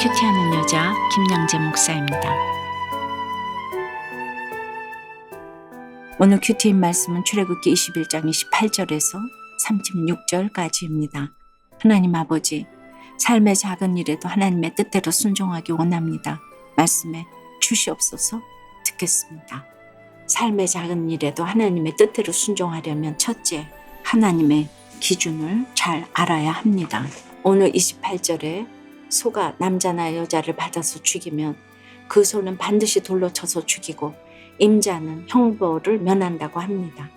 큐티하는 여자 김양재 목사입니다. 오늘 큐티인 말씀은 출애굽기 21장 28절에서 36절까지입니다. 하나님 아버지, 삶의 작은 일에도 하나님의 뜻대로 순종하기 원합니다. 말씀에 주시옵소서. 듣겠습니다. 삶의 작은 일에도 하나님의 뜻대로 순종하려면 첫째, 하나님의 기준을 잘 알아야 합니다. 오늘 28절에 소가 남자나 여자를 받아서 죽이면 그 소는 반드시 돌로 쳐서 죽이고 임자는 형벌을 면한다고 합니다.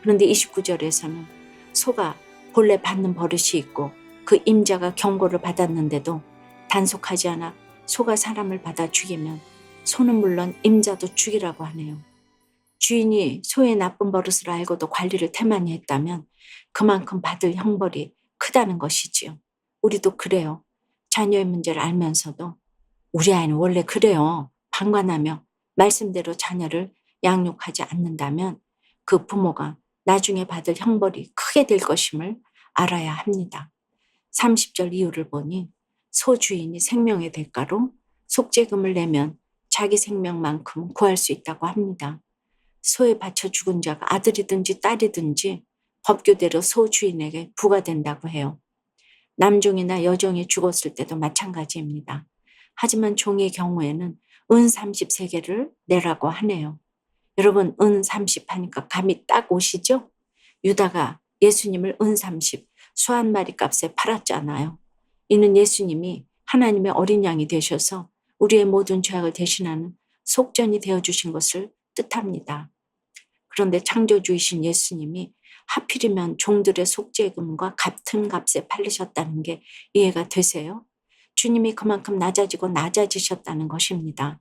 그런데 29절에서는 소가 본래 받는 버릇이 있고 그 임자가 경고를 받았는데도 단속하지 않아 소가 사람을 받아 죽이면 소는 물론 임자도 죽이라고 하네요. 주인이 소의 나쁜 버릇을 알고도 관리를 태만히 했다면 그만큼 받을 형벌이 크다는 것이지요. 우리도 그래요. 자녀의 문제를 알면서도 우리 아이는 원래 그래요. 방관하며 말씀대로 자녀를 양육하지 않는다면 그 부모가 나중에 받을 형벌이 크게 될 것임을 알아야 합니다. 30절 이유를 보니 소 주인이 생명의 대가로 속죄금을 내면 자기 생명만큼 구할 수 있다고 합니다. 소에 바쳐 죽은 자가 아들이든지 딸이든지 법규대로 소 주인에게 부과된다고 해요. 남종이나 여종이 죽었을 때도 마찬가지입니다. 하지만 종의 경우에는 은 33개를 내라고 하네요. 여러분, 은 30 하니까 감이 딱 오시죠? 유다가 예수님을 은 30, 수 한 마리 값에 팔았잖아요. 이는 예수님이 하나님의 어린 양이 되셔서 우리의 모든 죄악을 대신하는 속전이 되어주신 것을 뜻합니다. 그런데 창조주이신 예수님이 하필이면 종들의 속죄금과 같은 값에 팔리셨다는 게 이해가 되세요? 주님이 그만큼 낮아지셨다는 것입니다.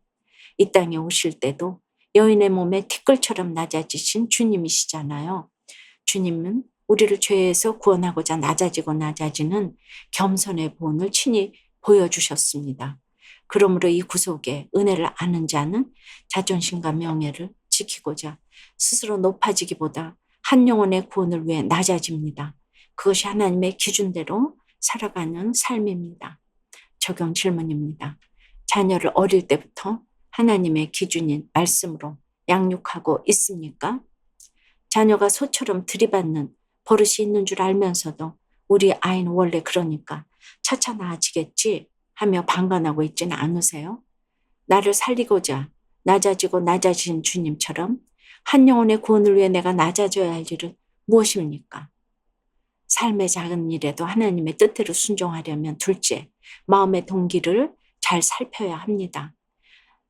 이 땅에 오실 때도 여인의 몸에 티끌처럼 낮아지신 주님이시잖아요. 주님은 우리를 죄에서 구원하고자 낮아지는 겸손의 본을 친히 보여주셨습니다. 그러므로 이 구속의 은혜를 아는 자는 자존심과 명예를 지키고자 스스로 높아지기보다 한 영혼의 구원을 위해 낮아집니다. 그것이 하나님의 기준대로 살아가는 삶입니다. 적용 질문입니다. 자녀를 어릴 때부터 하나님의 기준인 말씀으로 양육하고 있습니까? 자녀가 소처럼 들이받는 버릇이 있는 줄 알면서도 우리 아이는 원래 그러니까 차차 나아지겠지 하며 방관하고 있지는 않으세요? 나를 살리고자 낮아지신 주님처럼 한 영혼의 구원을 위해 내가 낮아져야 할 일은 무엇입니까? 삶의 작은 일에도 하나님의 뜻대로 순종하려면 둘째, 마음의 동기를 잘 살펴야 합니다.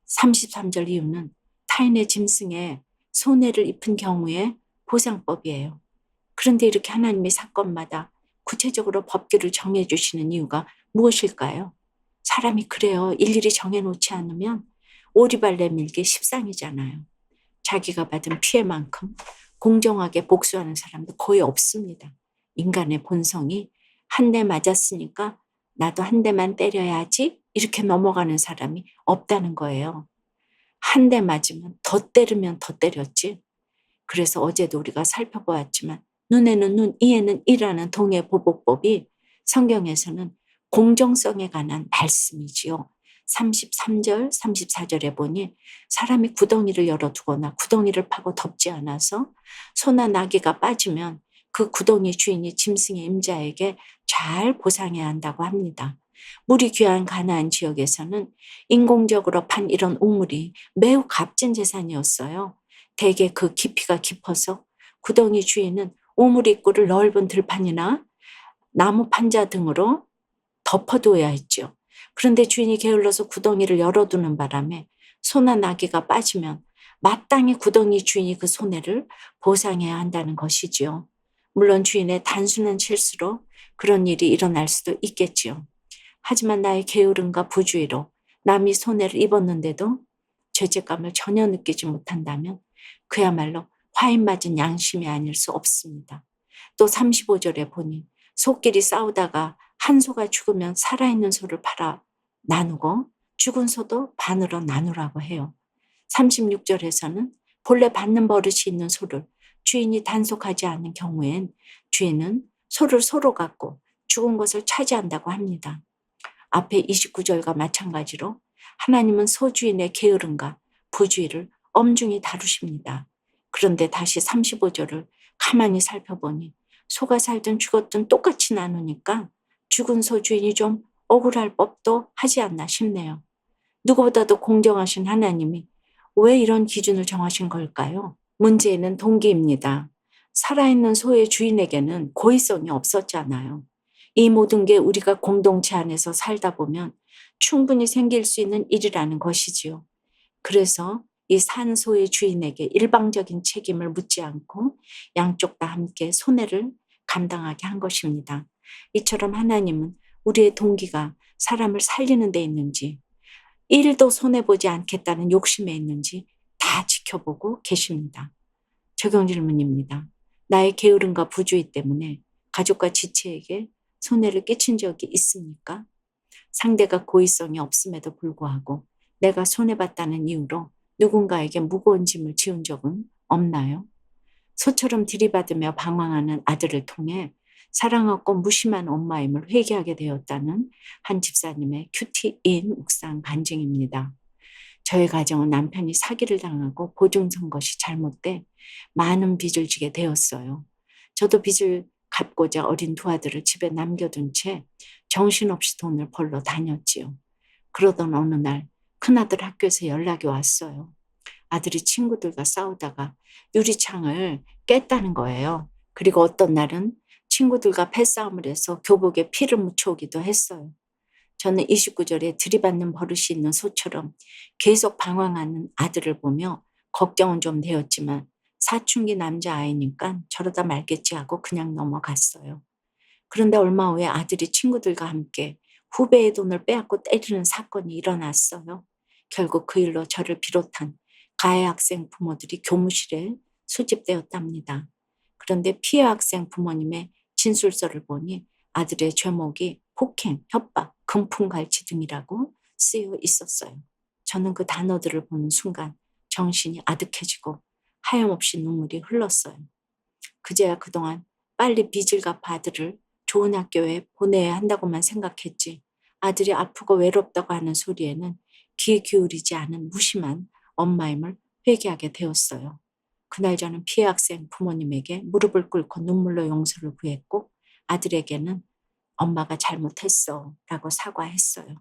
33절 이유는 타인의 짐승에 손해를 입은 경우의 보상법이에요. 그런데 이렇게 하나님의 사건마다 구체적으로 법규를 정해주시는 이유가 무엇일까요? 사람이 그래요. 일일이 정해놓지 않으면 오리발 내밀기 십상이잖아요. 자기가 받은 피해만큼 공정하게 복수하는 사람도 거의 없습니다. 인간의 본성이 한 대 맞았으니까 나도 한 대만 때려야지 이렇게 넘어가는 사람이 없다는 거예요. 한 대 맞으면 더 때리면 더 때렸지. 그래서 어제도 우리가 살펴보았지만 눈에는 눈, 이에는 이라는 동해보복법이 성경에서는 공정성에 관한 말씀이지요. 33절, 34절에 보니 사람이 구덩이를 열어두거나 구덩이를 파고 덮지 않아서 소나 나귀가 빠지면 그 구덩이 주인이 짐승의 임자에게 잘 보상해야 한다고 합니다. 물이 귀한 가나안 지역에서는 인공적으로 판 이런 우물이 매우 값진 재산이었어요. 대개 그 깊이가 깊어서 구덩이 주인은 우물 입구를 넓은 들판이나 나무 판자 등으로 덮어두어야 했죠. 그런데 주인이 게을러서 구덩이를 열어두는 바람에 소나 나귀가 빠지면 마땅히 구덩이 주인이 그 손해를 보상해야 한다는 것이지요. 물론 주인의 단순한 실수로 그런 일이 일어날 수도 있겠지요. 하지만 나의 게으름과 부주의로 남이 손해를 입었는데도 죄책감을 전혀 느끼지 못한다면 그야말로 화인 맞은 양심이 아닐 수 없습니다. 또 35절에 보니 소끼리 싸우다가 한 소가 죽으면 살아있는 소를 팔아 나누고 죽은 소도 반으로 나누라고 해요. 36절에서는 본래 받는 버릇이 있는 소를 주인이 단속하지 않는 경우엔 주인은 소를 소로 갖고 죽은 것을 차지한다고 합니다. 앞에 29절과 마찬가지로 하나님은 소주인의 게으름과 부주의를 엄중히 다루십니다. 그런데 다시 35절을 가만히 살펴보니 소가 살든 죽었든 똑같이 나누니까 죽은 소주인이 좀 억울할 법도 하지 않나 싶네요. 누구보다도 공정하신 하나님이 왜 이런 기준을 정하신 걸까요? 문제는 동기입니다. 살아있는 소의 주인에게는 고의성이 없었잖아요. 이 모든 게 우리가 공동체 안에서 살다 보면 충분히 생길 수 있는 일이라는 것이지요. 그래서 이 산소의 주인에게 일방적인 책임을 묻지 않고 양쪽 다 함께 손해를 감당하게 한 것입니다. 이처럼 하나님은 우리의 동기가 사람을 살리는 데 있는지, 일도 손해보지 않겠다는 욕심에 있는지 다 지켜보고 계십니다. 적용 질문입니다. 나의 게으름과 부주의 때문에 가족과 지체에게 손해를 끼친 적이 있습니까? 상대가 고의성이 없음에도 불구하고 내가 손해봤다는 이유로 누군가에게 무거운 짐을 지운 적은 없나요? 소처럼 들이받으며 방황하는 아들을 통해 사랑 없고 무심한 엄마임을 회개하게 되었다는 한 집사님의 큐티인 묵상 간증입니다. 저희 가정은 남편이 사기를 당하고 보증선 것이 잘못돼 많은 빚을 지게 되었어요. 저도 빚을 갚고자 어린 두 아들을 집에 남겨둔 채 정신없이 돈을 벌러 다녔지요. 그러던 어느 날 큰아들 학교에서 연락이 왔어요. 아들이 친구들과 싸우다가 유리창을 깼다는 거예요. 그리고 어떤 날은 친구들과 패싸움을 해서 교복에 피를 묻혀오기도 했어요. 저는 29절에 들이받는 버릇이 있는 소처럼 계속 방황하는 아들을 보며 걱정은 좀 되었지만 사춘기 남자아이니까 저러다 말겠지 하고 그냥 넘어갔어요. 그런데 얼마 후에 아들이 친구들과 함께 후배의 돈을 빼앗고 때리는 사건이 일어났어요. 결국 그 일로 저를 비롯한 가해 학생 부모들이 교무실에 소집되었답니다. 그런데 피해 학생 부모님의 진술서를 보니 아들의 죄목이 폭행, 협박, 금품갈취 등이라고 쓰여 있었어요. 저는 그 단어들을 보는 순간 정신이 아득해지고 하염없이 눈물이 흘렀어요. 그제야 그동안 빨리 빚을 갚아 아들을 좋은 학교에 보내야 한다고만 생각했지 아들이 아프고 외롭다고 하는 소리에는 귀 기울이지 않은 무심한 엄마임을 회개하게 되었어요. 그날 저는 피해 학생 부모님에게 무릎을 꿇고 눈물로 용서를 구했고 아들에게는 엄마가 잘못했어 라고 사과했어요.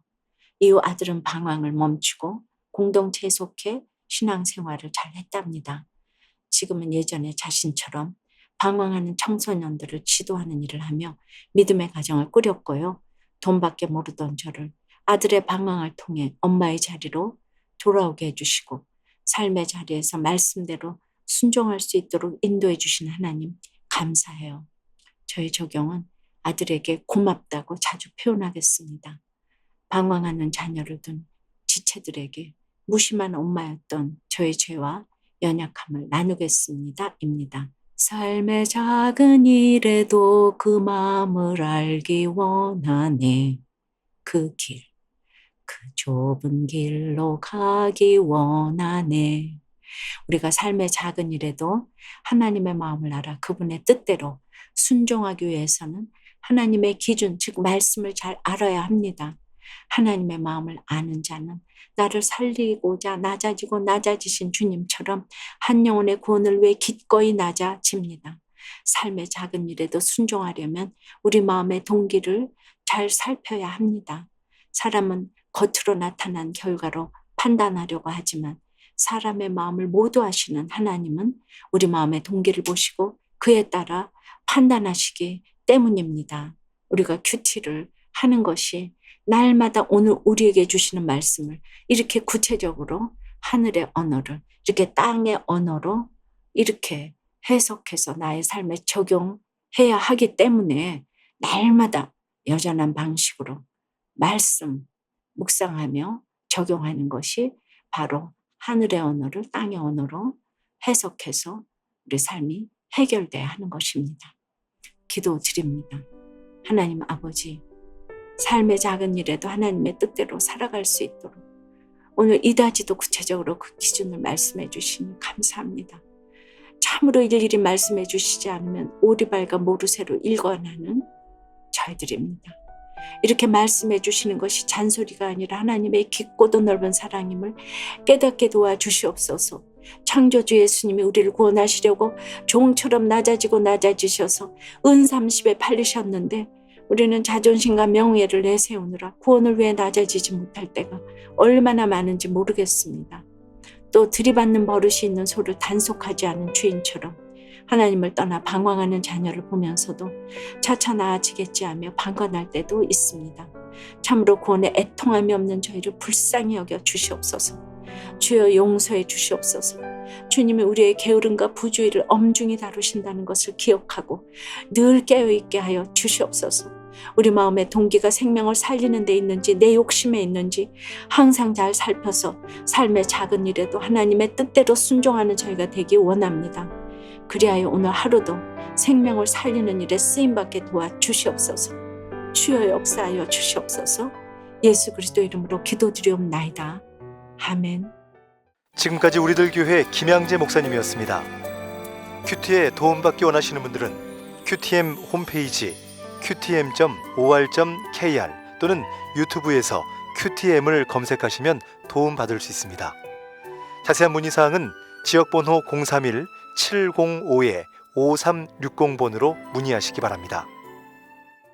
이후 아들은 방황을 멈추고 공동체에 속해 신앙생활을 잘 했답니다. 지금은 예전에 자신처럼 방황하는 청소년들을 지도하는 일을 하며 믿음의 가정을 꾸렸고요. 돈밖에 모르던 저를 아들의 방황을 통해 엄마의 자리로 돌아오게 해주시고 삶의 자리에서 말씀대로 순종할 수 있도록 인도해 주신 하나님 감사해요. 저의 적용은 아들에게 고맙다고 자주 표현하겠습니다. 방황하는 자녀를 둔 지체들에게 무심한 엄마였던 저의 죄와 연약함을 나누겠습니다. 입니다. 삶의 작은 일에도 그 마음을 알기 원하네. 그 길, 그 좁은 길로 가기 원하네. 우리가 삶의 작은 일에도 하나님의 마음을 알아 그분의 뜻대로 순종하기 위해서는 하나님의 기준, 즉 말씀을 잘 알아야 합니다. 하나님의 마음을 아는 자는 나를 살리고자 낮아지신 주님처럼 한 영혼의 구원을 위해 기꺼이 낮아집니다. 삶의 작은 일에도 순종하려면 우리 마음의 동기를 잘 살펴야 합니다. 사람은 겉으로 나타난 결과로 판단하려고 하지만 사람의 마음을 모두 아시는 하나님은 우리 마음의 동기를 보시고 그에 따라 판단하시기 때문입니다. 우리가 큐티를 하는 것이 날마다 오늘 우리에게 주시는 말씀을 이렇게 구체적으로 하늘의 언어를 이렇게 땅의 언어로 이렇게 해석해서 나의 삶에 적용해야 하기 때문에 날마다 여전한 방식으로 말씀 묵상하며 적용하는 것이 바로 하늘의 언어를 땅의 언어로 해석해서 우리 삶이 해결돼야 하는 것입니다. 기도드립니다. 하나님 아버지, 삶의 작은 일에도 하나님의 뜻대로 살아갈 수 있도록 오늘 이다지도 구체적으로 그 기준을 말씀해 주시니 감사합니다. 참으로 일일이 말씀해 주시지 않으면 오리발과 모르쇠로 일관하는 저희들입니다. 이렇게 말씀해 주시는 것이 잔소리가 아니라 하나님의 깊고도 넓은 사랑임을 깨닫게 도와주시옵소서. 창조주 예수님이 우리를 구원하시려고 종처럼 낮아지고 낮아지셔서 은30에 팔리셨는데 우리는 자존심과 명예를 내세우느라 구원을 위해 낮아지지 못할 때가 얼마나 많은지 모르겠습니다. 또 들이받는 버릇이 있는 소를 단속하지 않은 주인처럼 하나님을 떠나 방황하는 자녀를 보면서도 차차 나아지겠지 하며 방관할 때도 있습니다. 참으로 구원에 애통함이 없는 저희를 불쌍히 여겨 주시옵소서. 주여 용서해 주시옵소서. 주님이 우리의 게으름과 부주의를 엄중히 다루신다는 것을 기억하고 늘 깨어있게 하여 주시옵소서. 우리 마음의 동기가 생명을 살리는 데 있는지 내 욕심에 있는지 항상 잘 살펴서 삶의 작은 일에도 하나님의 뜻대로 순종하는 저희가 되기 원합니다. 그리하여 오늘 하루도 생명을 살리는 일에 쓰임받게 도와주시옵소서. 주여 역사하여 주시옵소서. 예수 그리스도 이름으로 기도드리옵나이다. 아멘. 지금까지 우리들 교회 김양재 목사님이었습니다. 큐티에 도움받기 원하시는 분들은 QTM 홈페이지 qtm.or.kr 또는 유튜브에서 QTM을 검색하시면 도움받을 수 있습니다. 자세한 문의사항은 지역번호 031-705-5360번으로 문의하시기 바랍니다.